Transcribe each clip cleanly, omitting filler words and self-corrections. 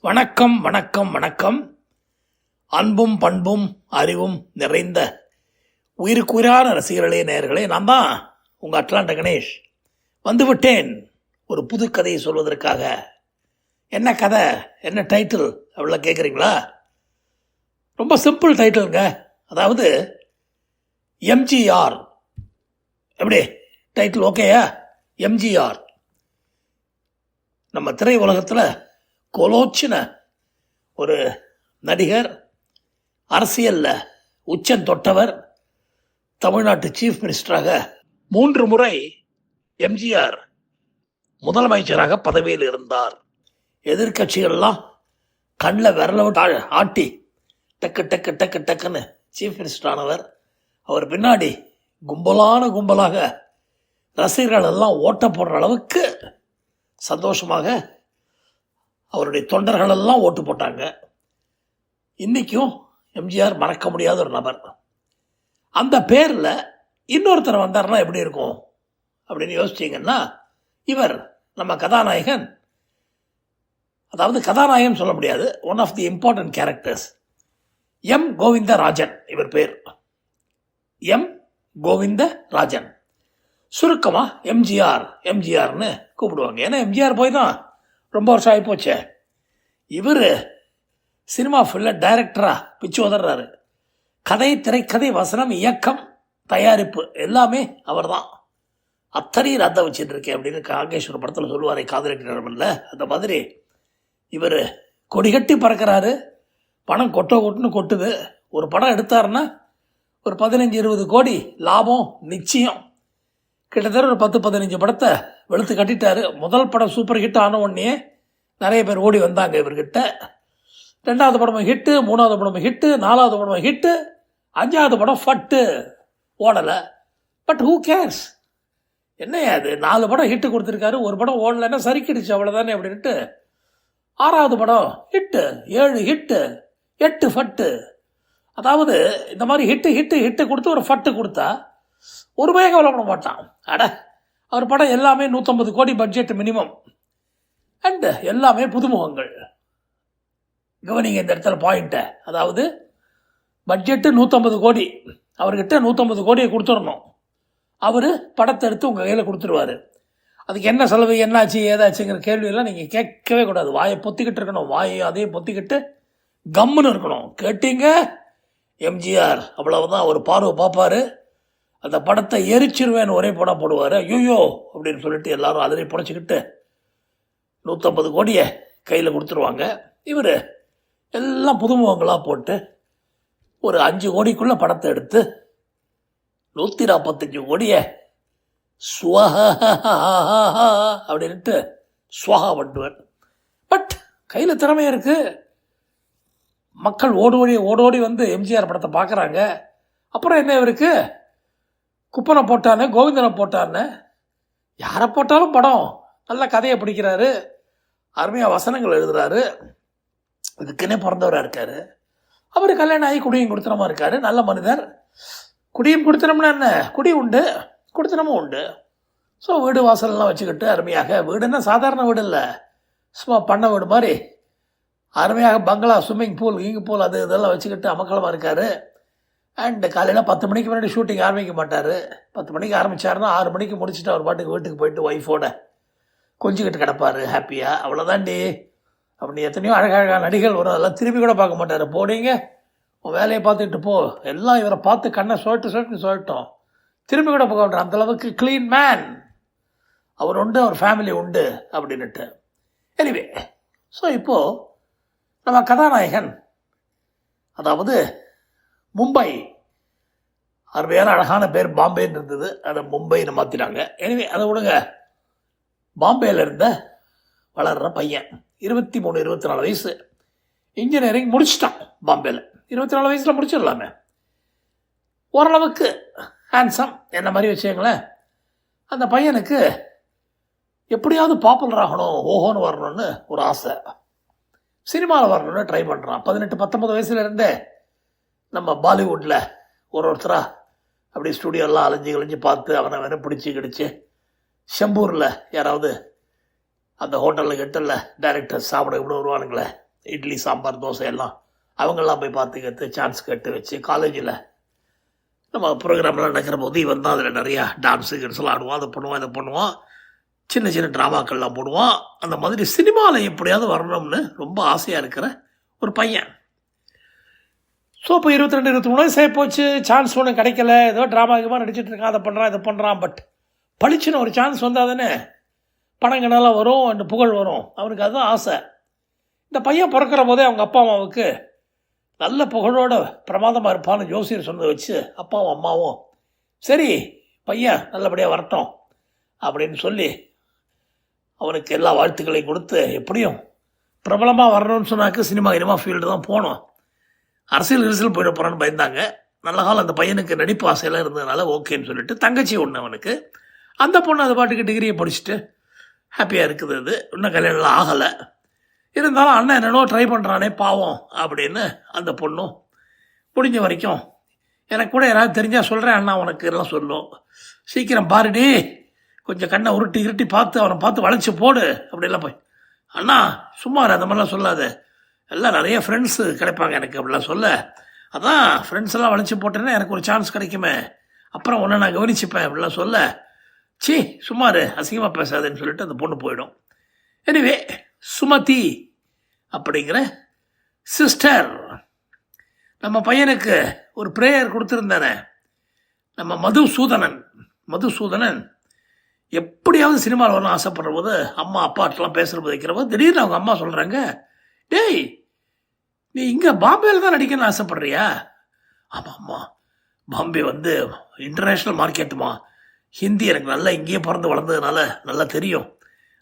வணக்கம் வணக்கம் வணக்கம். அன்பும் பண்பும் அறிவும் நிறைந்த உயிருக்குயிரான ரசிகர்களே, நேயர்களே, நான் தான் உங்கள் அட்லாண்ட கணேஷ் வந்துவிட்டேன் ஒரு புது கதையை சொல்வதற்காக. என்ன கதை, என்ன டைட்டில் அவ்வளோ கேட்குறீங்களா? ரொம்ப சிம்பிள் டைட்டிலுங்க. அதாவது எம்ஜிஆர். எப்படி டைட்டில் ஓகேயா? எம்ஜிஆர் நம்ம திரை உலகத்தில் கொலோச்சின ஒரு நடிகர், அரசியலில் உச்சம் தொட்டவர், தமிழ்நாட்டு சீஃப் மினிஸ்டராக 3 முறை எம்ஜிஆர் முதலமைச்சராக பதவியில் இருந்தார். எதிர்கட்சிகள்லாம் கண்ணில் விரல ஆட்டி டக்கு டக்கு டக்கு டக்குன்னு சீஃப் மினிஸ்டர் ஆனவர். அவர் பின்னாடி கும்பலாக ரசிகர்கள் எல்லாம் ஓட்ட போடுற அளவுக்கு சந்தோஷமாக அவருடைய தொண்டர்களெல்லாம் ஓட்டு போட்டாங்க. இன்றைக்கும் எம்ஜிஆர் மறக்க முடியாத ஒரு நபர். அந்த பேரில் இன்னொருத்தர் வந்தார்னா எப்படி இருக்கும் அப்படின்னு யோசிச்சிங்கன்னா, இவர் நம்ம கதாநாயகன், அதாவது கதாநாயகன் சொல்ல முடியாது, one of the important characters, M Govindarajan. இவர் பேர் எம் கோவிந்தராஜன். சுருக்கமாக எம்ஜிஆர்னு கூப்பிடுவாங்க. ஏன்னா எம்ஜிஆர் போய் தான் ரொம்ப வருஷம் ஆகிப்போச்சே. இவர் சினிமா ஃபுல்லாக டைரக்டராக பிச்சு உதறாரு. கதை, திரைக்கதை, வசனம், இயக்கம், தயாரிப்பு எல்லாமே அவர் தான். அத்தனையும் ரத்த வச்சுட்டு இருக்கேன் அப்படின்னு காங்கேஸ்வர படத்தில் சொல்லுவார், காதலிக்கிறமில்ல, அந்த மாதிரி இவர் கொடிகட்டி பறக்கிறாரு. பணம் கொட்டுன்னு கொட்டுது. ஒரு படம் எடுத்தாருன்னா ஒரு 15-20 கோடி லாபம் நிச்சயம். கிட்டத்தட்ட ஒரு 10-15 படத்தை வெளுத்து கட்டிட்டாரு. முதல் படம் சூப்பர் ஹிட் ஆன உடனே நிறைய பேர் ஓடி வந்தாங்க இவர்கிட்ட. 2வது படமும் ஹிட்டு, 3வது படமும் ஹிட்டு, 4வது படமும் ஹிட்டு, 5வது படம் ஃபட்டு, ஓடலை. பட் ஹூ கேர்ஸ், என்னையா அது, 4 படம் ஹிட்டு கொடுத்துருக்காரு, ஒரு படம் ஓடலைன்னா சரிக்கிடுச்சு அவ்வளோதானே அப்படின்ட்டு 6வது படம் ஹிட்டு, 7 ஹிட்டு, 8 ஃபட்டு. அதாவது இந்த மாதிரி ஹிட்டு கொடுத்து ஒரு ஃபட்டு கொடுத்தா ஒரு பய கவலைப்பட மாட்டான். அவர் படம் எல்லாமே 150 கோடி பட்ஜெட் மினிமம், அண்டு எல்லாமே புதுமுகங்கள். கவனிங்க இந்த இடத்துல பாயிண்ட்டை. அதாவது பட்ஜெட்டு 150 கோடி, அவர்கிட்ட 150 கோடியை கொடுத்துடணும். அவர் படத்தை எடுத்து உங்கள் கையில் கொடுத்துருவார். அதுக்கு என்ன செலவு, என்னாச்சு, ஏதாச்சுங்கிற கேள்வியெல்லாம் நீங்கள் கேட்கவே கூடாது. வாயை பொத்திக்கிட்டு இருக்கணும். வாயை அதையும் பொத்திக்கிட்டு கம்முன்னு இருக்கணும். கேட்டீங்க எம்ஜிஆர் அவ்வளவுதான். ஒரு பார்வை பார்ப்பார், அந்த படத்தை எரிச்சிருவேன்னு ஒரே படம் போடுவார். ஐயோ அப்படின்னு சொல்லிட்டு எல்லாரும் அதிலே புடைச்சிக்கிட்டு 150 கோடியை கையில் கொடுத்துருவாங்க. இவர் எல்லாம் புதுமுகங்களாக போட்டு ஒரு 5 கோடிக்குள்ளே படத்தை எடுத்து 145 கோடியை ஸ்வஹா அப்படின்ட்டு ஸ்வஹா பண்ணுவார். பட் கையில் திறமையாக இருக்குது. மக்கள் ஓடோடி வந்து எம்ஜிஆர் படத்தை பார்க்குறாங்க. அப்புறம் என்ன, இவருக்கு குப்பனை போட்டானே, கோவிந்தனை போட்டான்னு, யாரை போட்டாலும் படம். நல்ல கதையை பிடிக்கிறாரு, அருமையாக வசனங்கள் எழுதுகிறாரு, இதுக்குன்னே பிறந்தவராக இருக்கார். அவர் கல்யாணம் ஆகி குடியும் கொடுத்தனமாக இருக்கார். நல்ல மனிதர். குடியும் கொடுத்தனம்னா என்ன, குடி உண்டு, கொடுத்தனமும் உண்டு. ஸோ வீடு வாசல்லாம் வச்சுக்கிட்டு அருமையாக, வீடுன்னா சாதாரண வீடு இல்லை, சும்மா பண்ண வீடு மாதிரி அருமையாக பங்களா, ஸ்விம்மிங் பூல் அது இதெல்லாம் வச்சுக்கிட்டு அமக்கலமாக இருக்கார். அண்டு காலையில் 10 மணிக்கு முன்னாடி ஷூட்டிங் ஆரம்பிக்க மாட்டார். 10 மணிக்கு ஆரம்பித்தாருன்னா 6 மணிக்கு முடிச்சுட்டு அவர் பாட்டுக்கு வீட்டுக்கு போயிட்டு ஒய்ஃபோட கொஞ்சிக்கிட்டு கிடப்பார் ஹாப்பியாக. அவ்வளோதாண்டி. அப்படி எத்தனையோ அழகழகான நடிகள் வரும், அதெல்லாம் திரும்பி கூட பார்க்க மாட்டார். போடிங்க உன் வேலையை பார்த்துட்டு போ, எல்லாம் இவரை பார்த்து கண்ணை சொல்லட்டும், திரும்பி கூட போக மாட்டார். அந்தளவுக்கு க்ளீன் மேன் அவர் உண்டு, அவர் ஃபேமிலி உண்டு அப்படின்ட்டு. எனிவே, ஸோ இப்போது நம்ம கதாநாயகன், அதாவது மும்பை, அருமையான அழகான பேர் பாம்பேன்னு இருந்தது, அதை மும்பைன்னு மாற்றிட்டாங்க. எனவே அதை விடுங்க. பாம்பேயில் இருந்த வளர்கிற பையன், 23-24 வயசு, இன்ஜினியரிங் முடிச்சிட்டான் பாம்பேயில். 24 வயசில் முடிச்சிடலாமே. ஓரளவுக்கு ஹேண்ட்ஸம், என்ன மாதிரி வச்சுங்களேன். அந்த பையனுக்கு எப்படியாவது பாப்புலர் ஆகணும், ஓஹோன்னு வரணும்னு ஒரு ஆசை. சினிமாவில் வரணும்னு ட்ரை பண்ணுறான். 18-19 வயசுலேருந்தே நம்ம பாலிவுட்டில் ஒருத்தராக அப்படி ஸ்டுடியோலாம் அலைஞ்சு பார்த்து அவனை பிடிச்சி கிடிச்சு ஷம்பூரில் யாராவது அந்த ஹோட்டலில் கெட்டலில் டைரக்டர் சாப்பிட கூட வருவானுங்களே, இட்லி சாம்பார் தோசை எல்லாம் அவங்கெல்லாம் போய் பார்த்துக்கிறது, சான்ஸ் கேட்டு வச்சு காலேஜில் நம்ம ப்ரோக்ராம்லாம் நடக்கிற போது இவன் தான் அதில் நிறையா டான்ஸு கிட்ஸ்லாம் ஆடுவான், அதை பண்ணுவான் இதை பண்ணுவான், சின்ன சின்ன ட்ராமாக்கள்லாம் போடுவான். அந்த மாதிரி சினிமாவில் எப்படியாவது வரணும்னு ரொம்ப ஆசையாக இருக்கிற ஒரு பையன். ஸோ இப்போ 22 23 வயசு போச்சு, சான்ஸ் ஒன்றும் கிடைக்கல, ஏதோ ட்ராமாக்கமாக நடிச்சிட்டு இருக்கான், அதை பண்ணுறான் இதை பண்ணுறான். பட் பளிச்சுன்னு ஒரு சான்ஸ் வந்தால் தானே பணங்கள்லாம் வரும், அந்த புகழ் வரும். அவனுக்கு அதுதான் ஆசை. இந்த பையன் பிறக்கிற போதே அவங்க அப்பா அம்மாவுக்கு நல்ல புகழோட பிரமாதமாக இருப்பான்னு ஜோசியர் சொன்னதை வச்சு அப்பாவும் அம்மாவும் சரி பையன் நல்லபடியாக வரட்டும் அப்படின்னு சொல்லி அவனுக்கு எல்லா வாழ்த்துக்களையும் கொடுத்து, எப்படியும் பிரபலமாக வரணும்னு சொன்னாக்க சினிமா ஃபீல்டு தான் போகணும், அரசியல் போயிட போகிறான்னு பயந்தாங்க. நல்ல காலம் அந்த பையனுக்கு நடிப்பு ஆசையெல்லாம் இருந்ததுனால ஓகேன்னு சொல்லிட்டு தங்கச்சி ஒன்று அவனுக்கு. அந்த பொண்ணு அது பாட்டுக்கு டிகிரியை படிச்சுட்டு ஹாப்பியாக இருக்குது. அது இன்னும் கல்யாணம்லாம் ஆகலை. இருந்தாலும் அண்ணன் என்னென்னோ ட்ரை பண்ணுறானே பாவம் அப்படின்னு அந்த பொண்ணும் முடிஞ்ச வரைக்கும் எனக்கு கூட யாராவது தெரிஞ்சால் சொல்கிறேன் அண்ணா உனக்கு எல்லாம் சொல்லும், சீக்கிரம் பாருடி, கொஞ்சம் கண்ணை உருட்டி பார்த்து அவனை பார்த்து வளைச்சி போடு அப்படிலாம் போய், அண்ணா சும்மா அந்த மாதிரிலாம் சொல்லாத, எல்லாம் நிறைய ஃப்ரெண்ட்ஸு கிடைப்பாங்க எனக்கு அப்படிலாம் சொல்ல, அதான் ஃப்ரெண்ட்ஸ் எல்லாம் வளைச்சி போட்டேன்னா எனக்கு ஒரு சான்ஸ் கிடைக்குமே, அப்புறம் ஒன்று நான் கவனிச்சுப்பேன் அப்படிலாம் சொல்ல, சி சும்மாரு அசிங்கமாக பேசாதுன்னு சொல்லிட்டு அந்த பொண்ணு போயிடும். எனிவே சுமதி அப்படிங்கிற சிஸ்டர் நம்ம பையனுக்கு ஒரு ப்ரேயர் கொடுத்துருந்தானே, நம்ம மதுசூதனன் எப்படியாவது சினிமாவில் வரணும் ஆசைப்படுற போது அம்மா அப்பாட்டெலாம் பேசுகிற போது வைக்கிற போது திடீர்னு அவங்க அம்மா சொல்கிறாங்க, டேய் நீ இங்கே பாம்பேயில் தான் நடிக்கணும்னு ஆசைப்படுறியா? ஆமாம்மா, பாம்பே வந்து இன்டர்நேஷ்னல் மார்க்கெட்டுமா, ஹிந்தி எனக்கு நல்லா இங்கேயே பிறந்து வளர்ந்ததுனால நல்லா தெரியும்,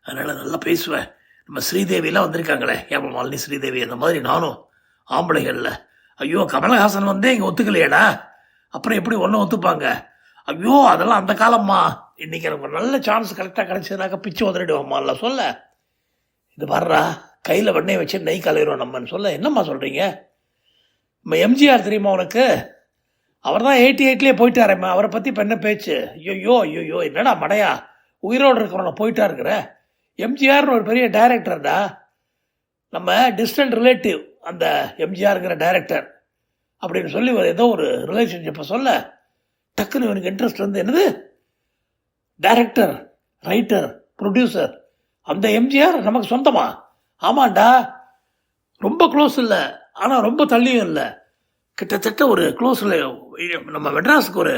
அதனால் நல்லா பேசுவேன். நம்ம ஸ்ரீதேவியெலாம் வந்திருக்காங்களே, ஏமா மாலினி ஸ்ரீதேவி, அந்த மாதிரி நானும் ஆம்பளைகளில், ஐயோ கமலஹாசன் வந்தே இங்கே ஒத்துக்கலையேடா, அப்புறம் எப்படி ஒன்றும் ஒத்துப்பாங்க, ஐயோ அதெல்லாம் அந்த காலம்மா, இன்றைக்கி எனக்கு ஒரு நல்ல சான்ஸ் கரெக்டாக கிடச்சதுனாக்கா பிச்சு உதறிடுவோம்மா இல்லை சொல்ல, இது வர்றா கையில் வெண்ணெய் வச்சு நெய் கலையிறோம் நம்மன்னு சொல்ல, என்னம்மா சொல்கிறீங்க, நம்ம எம்ஜிஆர் தெரியுமா உனக்கு, அவர் தான் 88லேயே போயிட்டாரேம்மா, அவரை பற்றி இப்போ என்ன பேச்சு, ஐயோ என்னடா மடையா உயிரோடு இருக்கிறவனை போயிட்டா இருக்கிற, எம்ஜிஆர்னு ஒரு பெரிய டைரக்டர்டா, நம்ம டிஸ்டன்ட் ரிலேட்டிவ் அந்த எம்ஜிஆருங்கிற டைரக்டர் அப்படின்னு சொல்லி ஒரு ஏதோ ஒரு ரிலேஷன்ஷிப்பை சொல்ல, டக்குன்னு இவனுக்கு இன்ட்ரெஸ்ட் வந்து, என்னது டைரக்டர் ரைட்டர் ப்ரொடியூசர் அந்த எம்ஜிஆர் நமக்கு சொந்தமா, ஆமாண்டா ரொம்ப க்ளோஸ் இல்லை ஆனால் ரொம்ப தள்ளியும் இல்லை, கிட்டத்தட்ட ஒரு க்ளோஸில் நம்ம மெட்ராஸுக்கு ஒரு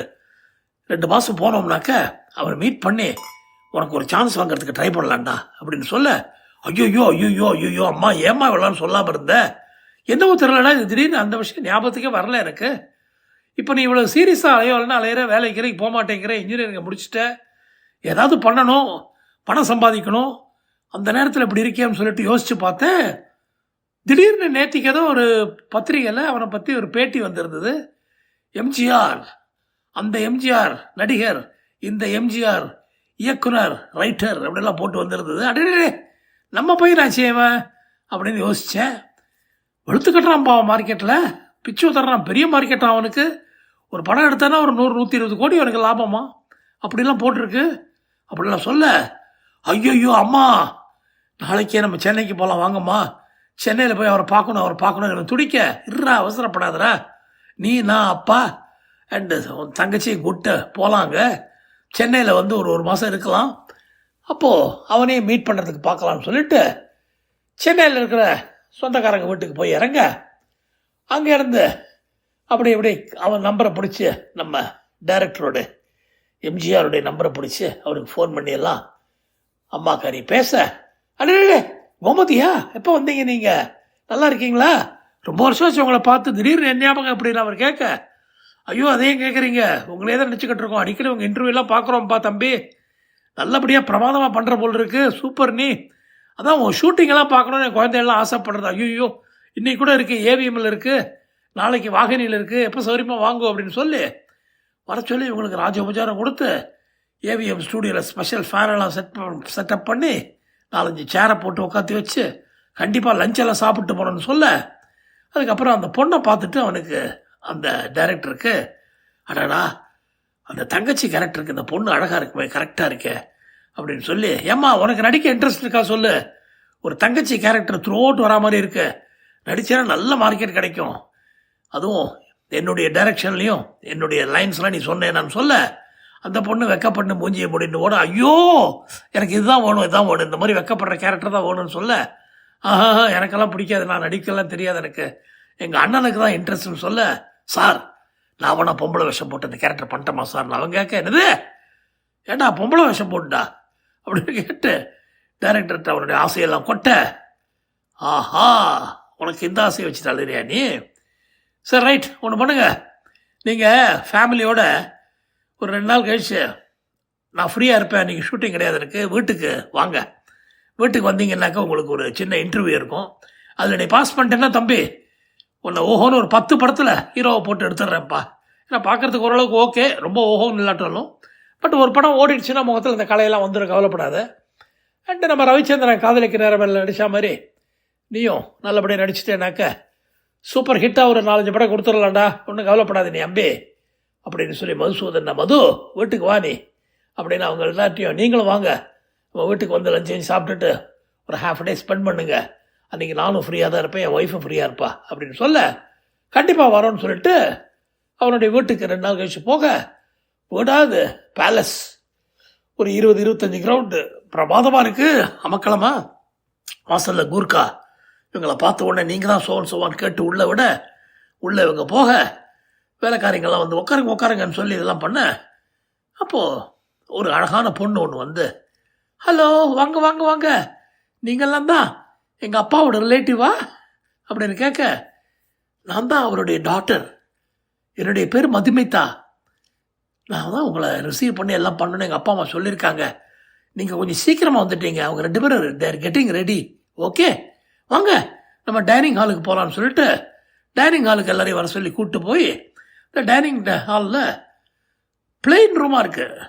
2 மாதம் போனோம்னாக்க அவரை மீட் பண்ணி உனக்கு ஒரு சான்ஸ் வாங்கிறதுக்கு ட்ரை பண்ணலாம்டா அப்படின்னு சொல்ல, ஐயோ அம்மா ஏம்மா இவ்வளோன்னு சொல்லாமல் இருந்த, என்னவோ தெரியலடா, இது திடீர்னு அந்த விஷயம் ஞாபகத்துக்கே வரல எனக்கு, இப்போ நீ இவ்வளோ சீரியஸாக அலையிற வேலைக்கு போக மாட்டேங்கிற, இன்ஜினியரிங்கை முடிச்சுட்ட, ஏதாவது பண்ணணும், பணம் சம்பாதிக்கணும், அந்த நேரத்தில் இப்படி இருக்கேன்னு சொல்லிட்டு யோசித்து பார்த்தேன். திடீர்னு நேற்றுக்கு ஏதோ ஒரு பத்திரிகையில் அவனை பற்றி ஒரு பேட்டி வந்திருந்தது, எம்ஜிஆர், அந்த எம்ஜிஆர் நடிகர், இந்த எம்ஜிஆர் இயக்குனர் ரைட்டர் அப்படிலாம் போட்டு வந்திருந்தது. அடே நம்ம பையனாச்சேவன் அப்படின்னு யோசித்தேன். வெளுத்து கட்டுறான் பாவன் மார்க்கெட்டில், பிச்சு தர்றான், பெரிய மார்க்கெட்டாக அவனுக்கு, ஒரு படம் எடுத்தானா ஒரு 100-120 கோடி அவனுக்கு லாபமா அப்படிலாம் போட்டிருக்கு அப்படிலாம் சொல்ல, ஐயோ அம்மா நாளைக்கே நம்ம சென்னைக்கு போகலாம் வாங்கம்மா, சென்னையில் போய் அவரை பார்க்கணும் எனக்கு துடிக்க, இருறா அவசரப்படாதரா, நீ நான் அப்பா அண்டு தங்கச்சியை கூட்ட போகலாங்க, சென்னையில் வந்து ஒரு மாதம் இருக்கலாம், அப்போது அவனையும் மீட் பண்ணுறதுக்கு பார்க்கலாம்னு சொல்லிட்டு சென்னையில் இருக்கிற சொந்தக்காரங்க வீட்டுக்கு போய் இறங்க, அங்கே இருந்து அப்படி அவன் நம்பரை பிடிச்சி, நம்ம டைரக்டரோட எம்ஜிஆருடைய நம்பரை பிடிச்சி அவருக்கு ஃபோன் பண்ணி எல்லாம் அம்மாக்காரி பேச, அடே கோமதியா எப்போ வந்தீங்க நீங்கள், நல்லா இருக்கீங்களா, ரொம்ப வருஷம் ஆச்சு உங்களை பார்த்து, திடீர்னு என்ன ஞாபகம் அப்படின்னு அவர் கேட்க, ஐயோ அதையும் கேட்குறீங்க, உங்களே தான் நினச்சிக்கிட்டு இருக்கோம், அடிக்கடி உங்கள் இன்டர்வியூலாம் பார்க்குறோம்ப்பா தம்பி, நல்லபடியாக பிரமாதமாக பண்ணுற போல் இருக்குது, சூப்பர், நீ அதான் உங்கள் ஷூட்டிங்கெல்லாம் பார்க்கணுன்னு என் குழந்தையெல்லாம் ஆசைப்படுறது, ஐயோ இன்றைக்கி கூட இருக்குது, ஏவிஎம்மில் இருக்குது, நாளைக்கு வாகனியில் இருக்குது, எப்போ சௌரியமாக வாங்குவோம் அப்படின்னு சொல்லி வர சொல்லி இவங்களுக்கு ராஜோபச்சாரம் கொடுத்து ஏவிஎம் ஸ்டூடியோவில் ஸ்பெஷல் ஃபேனெல்லாம் செட்டப் பண்ணி 4-5 சேரை போட்டு உட்காந்து வச்சு கண்டிப்பாக லஞ்செல்லாம் சாப்பிட்டு போகணுன்னு சொல்ல, அதுக்கப்புறம் அந்த பொண்ணை பார்த்துட்டு அவனுக்கு அந்த டைரக்டருக்கு, அடடா அந்த தங்கச்சி கேரக்டருக்கு இந்த பொண்ணு அழகாக இருக்குமே, கரெக்டாக இருக்கே அப்படின்னு சொல்லி, ஏம்மா உனக்கு நடிக்க இன்ட்ரெஸ்ட் இருக்கா சொல்லு, ஒரு தங்கச்சி கேரக்டர் த்ரூ அவுட் வரா மாதிரி இருக்கு, நடிச்சேன்னா நல்ல மார்க்கெட் கிடைக்கும். அதுவும் என்னுடைய டைரக்ஷன்லேயும் என்னுடைய லைன்ஸ்லாம் நீ சொன்னேன் நான் சொல்ல, அந்த பொண்ணு வெக்கப்பட்டு மூஞ்சியை முடிட்டு ஓட, ஐயோ எனக்கு இதுதான் வேணும் இதுதான் வேணும், இந்த மாதிரி வெக்கப்படுற கேரக்டர் தான் வேணும்னு சொல்ல, ஆஹா எனக்கெல்லாம் பிடிக்காது, நான் நடிக்கலாம் தெரியாது எனக்கு, எங்கள் அண்ணனுக்கு தான் இன்ட்ரெஸ்ட்னு சொல்ல, சார் நான் வேணா பொம்பளை விஷம் போட்டு அந்த கேரக்டர் பண்ணிட்டோமா சார், நான் அவங்க கேட்க என்னது ஏண்டா பொம்பளை விஷம் போட்டுடா அப்படின்னு கேட்டு டைரக்டர்கிட்ட அவருடைய ஆசையெல்லாம் கொட்ட, ஆஹா உனக்கு இந்த ஆசையை வச்சுட்டாளியா நீ, சரி ரைட் ஒன்று பண்ணுங்க, நீங்கள் ஃபேமிலியோட ஒரு 2 நாள் கழிச்சு நான் ஃப்ரீயாக இருப்பேன், நீங்கள் ஷூட்டிங் கிடையாது எனக்கு, வீட்டுக்கு வாங்க, வீட்டுக்கு வந்தீங்கன்னாக்கா உங்களுக்கு ஒரு சின்ன இன்டர்வியூ இருக்கும், அதில் நீ பாஸ் பண்ணிட்டேன்னா தம்பி உன்னை ஓஹோன்னு ஒரு 10 படத்தில் ஹீரோவை போட்டு எடுத்துடுறேன்ப்பா, ஏன்னா பார்க்குறதுக்கு ஓரளவுக்கு ஓகே, ரொம்ப ஓஹோன்னு இல்லாட்டாலும், பட் ஒரு படம் ஓடிடுச்சுன்னா முகத்தில் இந்த கலையெல்லாம் வந்துடும், கவலைப்படாத. அண்டு நம்ம ரவிச்சந்திரன் காதலிக்க நேரமில்லை நடித்த மாதிரி நீயும் நல்லபடியாக நடிச்சிட்டேனாக்க சூப்பர் ஹிட்டாக ஒரு 4-5 படம் கொடுத்துடலாம்டா, ஒன்றும் கவலைப்படாது நீ அம்பி அப்படின்னு சொல்லி மதுசூதன், மது வீட்டுக்கு வா நீ அப்படின்னு அவங்க எல்லாத்தையும் நீங்களும் வாங்க, நம்ம வீட்டுக்கு வந்து லஞ்ச் சாப்பிட்டுட்டு ஒரு ½ டே ஸ்பெண்ட் பண்ணுங்க, அன்றைக்கி நானும் ஃப்ரீயாக தான் இருப்பேன், என் ஒய்ஃபும் ஃப்ரீயாக இருப்பா அப்படின்னு சொல்ல, கண்டிப்பாக வரோன்னு சொல்லிட்டு அவனுடைய வீட்டுக்கு 2 நாள் கழிச்சு போக, விடாது பேலஸ் ஒரு 20-25 கிரவுண்டு பிரமாதமாக இருக்குது, அமக்களமா வாசலில் கூர்க்கா, இவங்களை பார்த்த உடனே நீங்கள் தான் சோவான்னு கேட்டு உள்ளே விட, உள்ளே இவங்க போக வேலைக்காரங்கெல்லாம் வந்து உட்காருங்கன்னு சொல்லி இதெல்லாம் பண்ண, அப்போது ஒரு அழகான பொண்ணு ஒன்று வந்து, ஹலோ வாங்க வாங்க வாங்க நீங்கள்லாம் தான் எங்கள் அப்பாவோட ரிலேட்டிவா அப்படின்னு கேட்க, நான் தான் அவருடைய டாட்டர், என்னுடைய பேர் மதுமிதா, நான் தான் உங்களை ரிசீவ் பண்ணி எல்லாம் பண்ணணும்னு எங்கள் அப்பா அம்மா சொல்லியிருக்காங்க, நீங்கள் கொஞ்சம் சீக்கிரமாக வந்துட்டீங்க, அவங்க 2 பேரும் தேர் கெட்டிங் ரெடி, ஓகே வாங்க நம்ம டைனிங் ஹாலுக்கு போகலான்னு சொல்லிட்டு டைனிங் ஹாலுக்கு எல்லாரையும் வர சொல்லி கூப்பிட்டு போய் இந்த டைனிங் ஹாலில் பிளெயின் ரூமாக இருக்குது,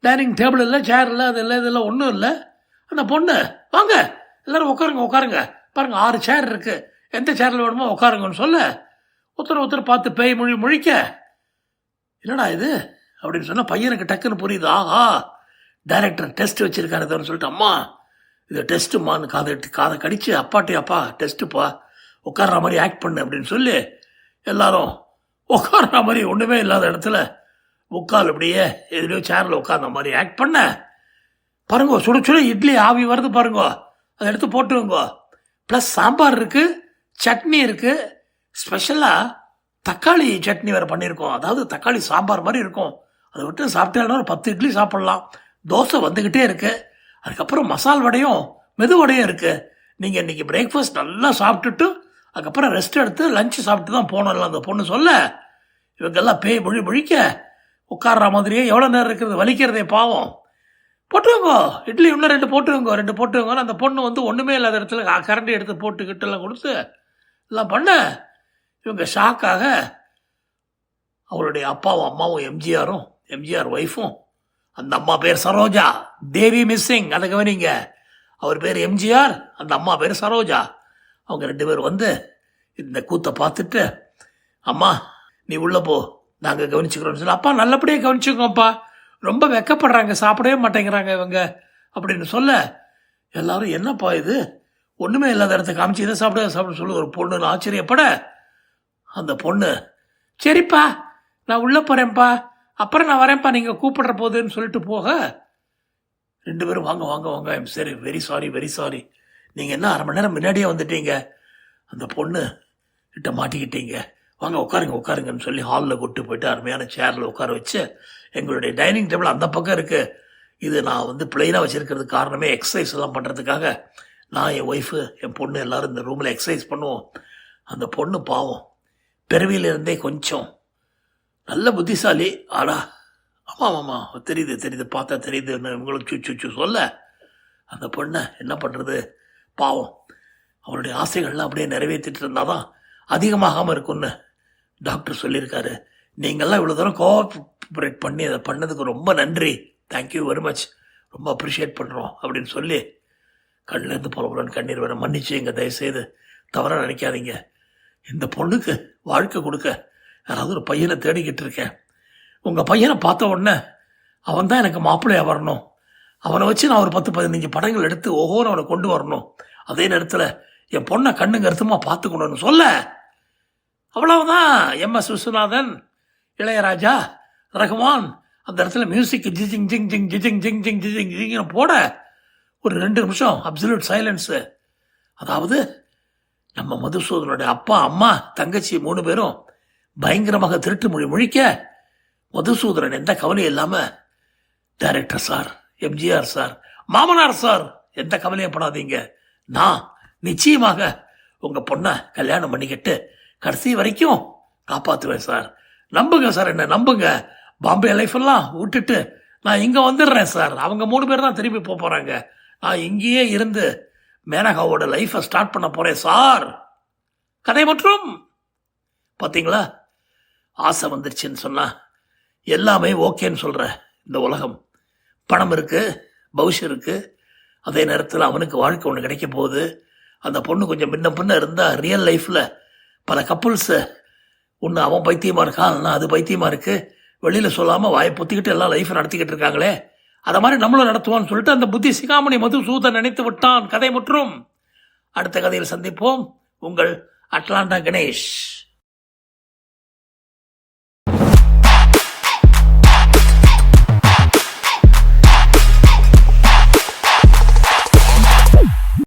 டைனிங் டேபிள் இல்லை, சேர் இல்லை, அது இல்லை, இதெல்லாம் ஒன்றும் இல்லை, அந்த பொண்ணு வாங்க எல்லோரும் உட்காருங்க பாருங்கள் 6 சேர் இருக்குது, எந்த சேரில் வேணுமோ உட்காருங்கன்னு சொல்ல, ஒருத்தர் பார்த்து பேய் முழிக்க, என்னடா இது அப்படின்னு சொன்னால் பையனுக்கு டக்குன்னு புரியுது, ஆஹா டைரக்டர் டெஸ்ட் வச்சுருக்காருன்னு சொல்லிட்டு, அம்மா இது டெஸ்ட்டுமான்னு காதை கடிச்சு, அப்பா டெஸ்ட்டுப்பா உட்கார்ற மாதிரி ஆக்ட் பண்ணு அப்படின்னு சொல்லி எல்லாரும் உட்கார்ற மாதிரி ஒன்றுமே இல்லாத இடத்துல முக்கால் அப்படியே எதுலையோ சேரில் உட்கார்ந்த மாதிரி ஆக்ட் பண்ண, பாருங்க சுட இட்லி ஆவி வருது பாருங்க, அதை எடுத்து போட்டுருங்க, ப்ளஸ் சாம்பார் இருக்குது, சட்னி இருக்குது, ஸ்பெஷலாக தக்காளி சட்னி வேறு பண்ணியிருக்கோம், அதாவது தக்காளி சாம்பார் மாதிரி இருக்கும், அதை விட்டு சாப்பிட்டேன்னா ஒரு 10 இட்லி சாப்பிட்லாம், தோசை வந்துக்கிட்டே இருக்குது, அதுக்கப்புறம் மசால் வடையும் மெது வடையும் இருக்குது, நீங்கள் இன்றைக்கி பிரேக்ஃபாஸ்ட் நல்லா சாப்பிட்டுட்டு அதுக்கப்புறம் ரெஸ்ட் எடுத்து லஞ்சு சாப்பிட்டு தான் போனோம்ல அந்த பொண்ணு சொல்ல, இவங்கெல்லாம் பேய் முழிக்க உட்கார்ற மாதிரியே எவ்வளோ நேரம் இருக்கிறது, வலிக்கிறதே பாவம், போட்டுருங்கோ இட்லி இன்னும் 2 போட்டுருங்கன்னு அந்த பொண்ணு வந்து ஒன்றுமே இல்லாத இடத்துல கரண்டி எடுத்து போட்டுக்கிட்டெல்லாம் கொடுத்து எல்லாம் பண்ண, இவங்க ஷாக்காக அவருடைய அப்பாவும் அம்மாவும் எம்ஜிஆர் ஒய்ஃபும், அந்த அம்மா பேர் சரோஜா, தேவி மிஸ்ஸிங், அதை கவனிங்க, அவர் பேர் எம்ஜிஆர், அந்த அம்மா பேர் சரோஜா, அவங்க 2 பேர் வந்து இந்த கூத்தை பார்த்துட்டு, அம்மா நீ உள்ளே போ நாங்கள் கவனிச்சுக்கிறோம்னு சொல்லி, அப்பா நல்லபடியாக கவனிச்சுக்கோப்பா, ரொம்ப வெக்கப்படுறாங்க, சாப்பிடவே மாட்டேங்கிறாங்க இவங்க அப்படின்னு சொல்ல, எல்லாரும் என்னப்பா இது ஒன்றுமே இல்லாத இடத்த காமிச்சு இதை சாப்பிட சொல்லி ஒரு பொண்ணுன்னு ஆச்சரியப்பட, அந்த பொண்ணு சரிப்பா நான் உள்ளே போகிறேன்ப்பா, அப்புறம் நான் வரேன்ப்பா நீங்கள் கூப்பிடுற போதுன்னு சொல்லிட்டு போக, 2 பேரும் வாங்க ஐம் சரி வெரி சாரி நீங்கள் என்ன 1/2 மணி நேரம் முன்னாடியே வந்துட்டீங்க, அந்த பொண்ணு கிட்ட மாட்டிக்கிட்டீங்க, வாங்க உட்காருங்கன்னு சொல்லி ஹாலில் கூப்பிட்டு போயிட்டு அருமையான சேரில் உட்கார வச்சு, எங்களுடைய டைனிங் டேபிள் அந்த பக்கம் இருக்குது, இது நான் வந்து பிளெயினாக வச்சுருக்கிறதுக்கு காரணமே எக்ஸசைஸ் எல்லாம் பண்ணுறதுக்காக, நான் என் ஒய்ஃபு என் பொண்ணு எல்லோரும் இந்த ரூமில் எக்ஸசைஸ் பண்ணுவோம், அந்த பொண்ணு பாவம் பிறவியிலிருந்தே கொஞ்சம் நல்ல புத்திசாலி, ஆடா ஆமாம் தெரியுது பார்த்தா தெரியுதுன்னு இவங்களும் சுச்சு சொல்ல, அந்த பொண்ணை என்ன பண்ணுறது பாவம் அவருடைய ஆசைகள்லாம் அப்படியே நிறைவேற்றிட்டு இருந்தால் தான் அதிகமாகாமல் இருக்குன்னு டாக்டர் சொல்லியிருக்காரு, நீங்கள்லாம் இவ்வளோ தூரம் கோஆப்ரேட் பண்ணி அதை பண்ணதுக்கு ரொம்ப நன்றி, தேங்க்யூ வெரி மச், ரொம்ப அப்ரிஷியேட் பண்ணுறோம் அப்படின்னு சொல்லி கண்ணிலேருந்து புறப்புறன்னு கண்ணீர் வேணும், மன்னிச்சு எங்கள் தயவுசெய்து தவறாக நினைக்காதீங்க, இந்த பொண்ணுக்கு வாழ்க்கை கொடுக்க யாராவது ஒரு பையனை தேடிக்கிட்டு இருக்கேன், உங்கள் பையனை பார்த்த உடனே அவன் தான் எனக்கு மாப்பிள்ளையாக வரணும், அவனை வச்சு நான் ஒரு 10-15 படங்கள் எடுத்து ஒவ்வொரு அவனை கொண்டு வரணும், அதே நேரத்தில் என் பொண்ணை கண்ணுங்க அர்த்தமாக பார்த்துக்கணும்னு சொல்ல. அவ்வளவுதான். எம்.எஸ். விஸ்வநாதன், இளையராஜா, ரஹ்மான் அந்த இடத்துல மியூசிக் ஜிஜிங் ஜிங் ஜிங் ஜிஜிங் ஜிங் ஜிங் ஜிஜிங் ஜிங்னு போட ஒரு 2 நிமிஷம் அப்சல்யூட் சைலன்ஸு. அதாவது நம்ம மதுசூதனுடைய அப்பா, அம்மா, தங்கச்சி 3 பேரும் பயங்கரமாக திருட்டு மொழி முழிக்க மதுசூதனன் எந்த கவலையும் இல்லாமல், டைரக்டர் சார், எம்ஜிஆர் சார், மாமனார் சார், எந்த கவலையும் படாதீங்க, நான் நிச்சயமாக உங்கள் பொண்ணை கல்யாணம் பண்ணிக்கிட்டு கடைசி வரைக்கும் காப்பாற்றுவேன் சார், நம்புங்க சார், என்ன நம்புங்க, பாம்பே லைஃபெல்லாம் விட்டுட்டு நான் இங்கே வந்துடுறேன் சார். அவங்க 3 பேர் தான் திரும்பி போகிறாங்க, நான் இங்கேயே இருந்து மேனகாவோட லைஃப்பை ஸ்டார்ட் பண்ண போகிறேன் சார். கதை மற்றும் பார்த்தீங்களா, ஆசை வந்துருச்சுன்னு சொன்னால் எல்லாமே ஓகேன்னு சொல்கிற இந்த உலகம். பணம் இருக்குது, பவுஷ் இருக்குது, அதே நேரத்தில் அவனுக்கு வாழ்க்கை ஒன்று கிடைக்க போகுது. அந்த பொண்ணு கொஞ்சம் முன்ன பின்ன இருந்தால் ரியல் லைஃப்பில் பல கப்புள்ஸு ஒன்று அவன் பைத்தியமாக இருக்கான், இல்லைனா அது பைத்தியமாக இருக்குது, வெளியில் சொல்லாமல் வாயை பொத்திக்கிட்டு எல்லாம் லைஃப்பை நடத்திக்கிட்டு இருக்காங்களே, அதை மாதிரி நம்மளும் நடத்துவான்னு சொல்லிட்டு அந்த புத்தி சிகாமணி மதுசூதன் நினைத்து விட்டான். கதை மற்றும் அடுத்த கதையில் சந்திப்போம். உங்கள் அட்லாண்டா கணேஷ்.